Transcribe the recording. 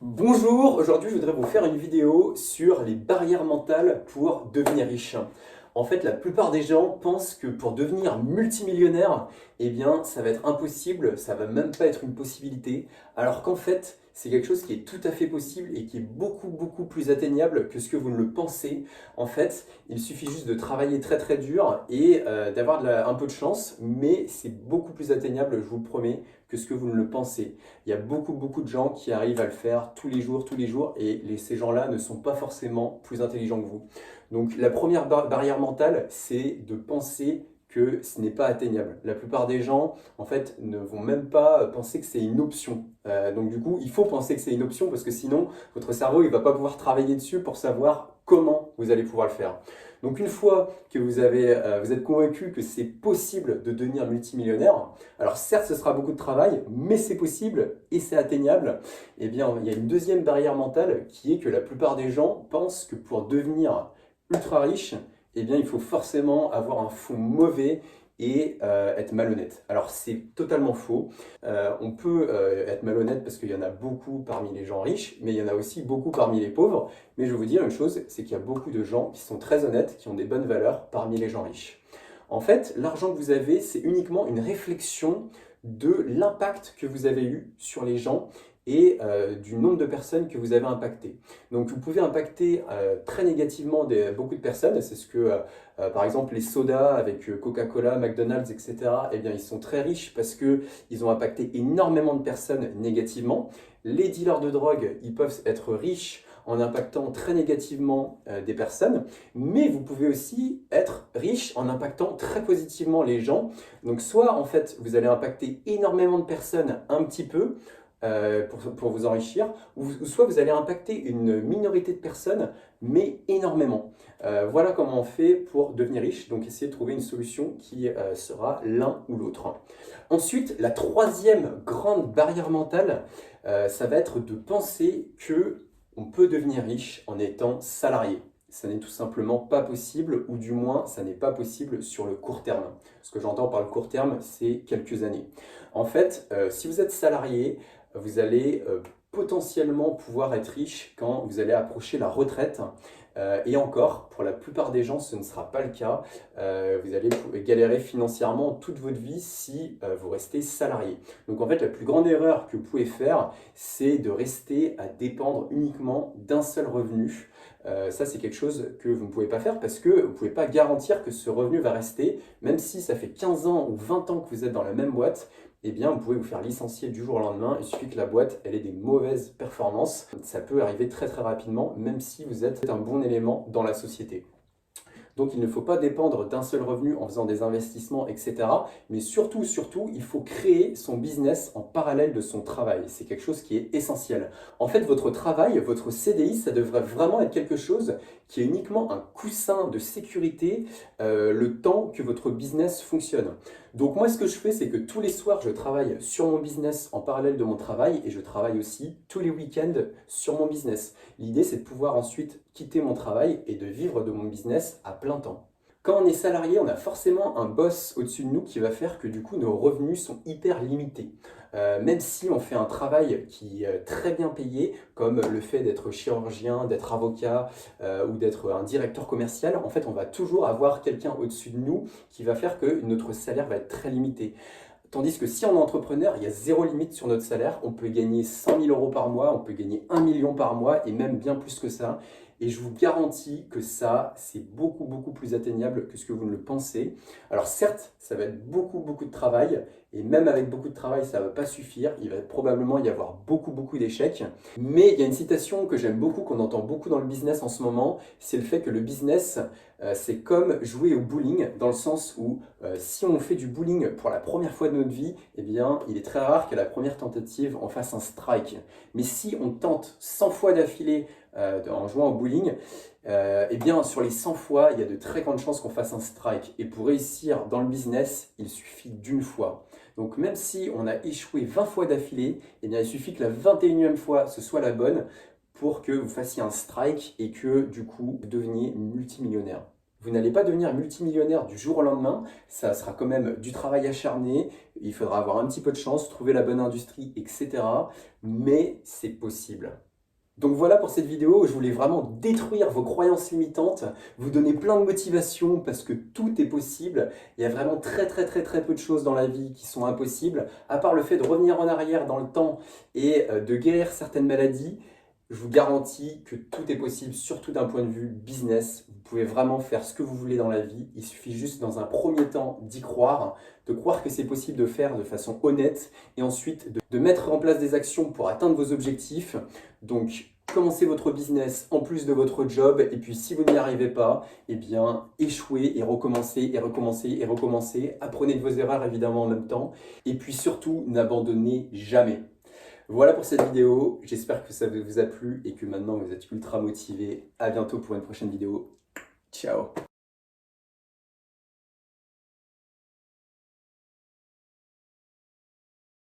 Bonjour, aujourd'hui je voudrais vous faire une vidéo sur les barrières mentales pour devenir riche. En fait, la plupart des gens pensent que pour devenir multimillionnaire, eh bien, ça va être impossible, ça va même pas être une possibilité, alors qu'en fait, c'est quelque chose qui est tout à fait possible et qui est beaucoup plus atteignable que ce que vous ne le pensez. En fait, il suffit juste de travailler très dur et d'avoir un peu de chance, mais c'est beaucoup plus atteignable, je vous le promets, que ce que vous ne le pensez. Il y a beaucoup de gens qui arrivent à le faire tous les jours, et ces gens-là ne sont pas forcément plus intelligents que vous. Donc la première barrière mentale, c'est de penser que ce n'est pas atteignable. La plupart des gens, en fait, ne vont même pas penser que c'est une option. Donc du coup, il faut penser que c'est une option parce que sinon, votre cerveau, il va pas pouvoir travailler dessus pour savoir comment vous allez pouvoir le faire. Donc une fois que vous êtes convaincu que c'est possible de devenir multimillionnaire, alors certes, ce sera beaucoup de travail, mais c'est possible et c'est atteignable. Eh bien, il y a une deuxième barrière mentale qui est que la plupart des gens pensent que pour devenir ultra riche, eh bien, il faut forcément avoir un fond mauvais et être malhonnête. Alors c'est totalement faux. On peut être malhonnête parce qu'il y en a beaucoup parmi les gens riches, mais il y en a aussi beaucoup parmi les pauvres. Mais je vais vous dire une chose, c'est qu'il y a beaucoup de gens qui sont très honnêtes, qui ont des bonnes valeurs parmi les gens riches. En fait, l'argent que vous avez, c'est uniquement une réflexion de l'impact que vous avez eu sur les gens et du nombre de personnes que vous avez impactées. Donc vous pouvez impacter très négativement beaucoup de personnes, c'est ce que par exemple les sodas avec Coca-Cola, McDonald's, etc., eh bien ils sont très riches parce qu'ils ont impacté énormément de personnes négativement. Les dealers de drogue, ils peuvent être riches en impactant très négativement des personnes, mais vous pouvez aussi être riche en impactant très positivement les gens. Donc soit en fait vous allez impacter énormément de personnes un petit peu, pour vous enrichir, ou soit vous allez impacter une minorité de personnes, mais énormément. Voilà comment on fait pour devenir riche, donc essayez de trouver une solution qui sera l'un ou l'autre. Ensuite, la troisième grande barrière mentale, ça va être de penser que on peut devenir riche en étant salarié. Ça n'est tout simplement pas possible, ou du moins ça n'est pas possible sur le court terme. Ce que j'entends par le court terme, c'est quelques années. En fait, si vous êtes salarié, vous allez potentiellement pouvoir être riche quand vous allez approcher la retraite. Et encore, pour la plupart des gens, ce ne sera pas le cas. Vous allez galérer financièrement toute votre vie si vous restez salarié. Donc en fait, la plus grande erreur que vous pouvez faire, c'est de rester à dépendre uniquement d'un seul revenu. Ça, c'est quelque chose que vous ne pouvez pas faire parce que vous ne pouvez pas garantir que ce revenu va rester, même si ça fait 15 ans ou 20 ans que vous êtes dans la même boîte. Eh bien, vous pouvez vous faire licencier du jour au lendemain. Il suffit que la boîte ait des mauvaises performances. Ça peut arriver très rapidement, même si vous êtes un bon élément dans la société. Donc il ne faut pas dépendre d'un seul revenu en faisant des investissements, etc. Mais surtout, il faut créer son business en parallèle de son travail. C'est quelque chose qui est essentiel. En fait, votre travail, votre CDI, ça devrait vraiment être quelque chose qui est uniquement un coussin de sécurité le temps que votre business fonctionne. Donc moi, ce que je fais, c'est que tous les soirs, je travaille sur mon business en parallèle de mon travail et je travaille aussi tous les week-ends sur mon business. L'idée, c'est de pouvoir ensuite quitter mon travail et de vivre de mon business à plein temps. Quand on est salarié, on a forcément un boss au-dessus de nous qui va faire que du coup nos revenus sont hyper limités. Même si on fait un travail qui est très bien payé, comme le fait d'être chirurgien, d'être avocat ou d'être un directeur commercial, en fait on va toujours avoir quelqu'un au-dessus de nous qui va faire que notre salaire va être très limité. Tandis que si on est entrepreneur, il y a zéro limite sur notre salaire. On peut gagner 100 000 euros par mois, on peut gagner 1 million par mois et même bien plus que ça. Et je vous garantis que ça, c'est beaucoup plus atteignable que ce que vous ne le pensez. Alors certes, ça va être beaucoup de travail. Et même avec beaucoup de travail, ça ne va pas suffire. Il va probablement y avoir beaucoup d'échecs. Mais il y a une citation que j'aime beaucoup, qu'on entend beaucoup dans le business en ce moment. C'est le fait que le business, c'est comme jouer au bowling, dans le sens où si on fait du bowling pour la première fois de notre vie, eh bien, il est très rare qu'à la première tentative, on fasse un strike. Mais si on tente 100 fois d'affilée en jouant au bowling, eh bien, sur les 100 fois, il y a de très grandes chances qu'on fasse un strike. Et pour réussir dans le business, il suffit d'une fois. Donc même si on a échoué 20 fois d'affilée, eh bien, il suffit que la 21e fois, ce soit la bonne pour que vous fassiez un strike et que du coup, vous deveniez multimillionnaire. Vous n'allez pas devenir multimillionnaire du jour au lendemain, ça sera quand même du travail acharné, il faudra avoir un petit peu de chance, trouver la bonne industrie, etc. Mais c'est possible. Donc voilà pour cette vidéo, je voulais vraiment détruire vos croyances limitantes, vous donner plein de motivation parce que tout est possible. Il y a vraiment très peu de choses dans la vie qui sont impossibles, à part le fait de revenir en arrière dans le temps et de guérir certaines maladies. Je vous garantis que tout est possible, surtout d'un point de vue business. Vous pouvez vraiment faire ce que vous voulez dans la vie. Il suffit juste dans un premier temps d'y croire, de croire que c'est possible de faire de façon honnête et ensuite de mettre en place des actions pour atteindre vos objectifs. Donc, commencez votre business en plus de votre job et puis si vous n'y arrivez pas, eh bien, échouez et recommencez et recommencez et recommencez. Apprenez de vos erreurs évidemment en même temps et puis surtout, n'abandonnez jamais. Voilà pour cette vidéo, j'espère que ça vous a plu et que maintenant vous êtes ultra motivé. À bientôt pour une prochaine vidéo. Ciao!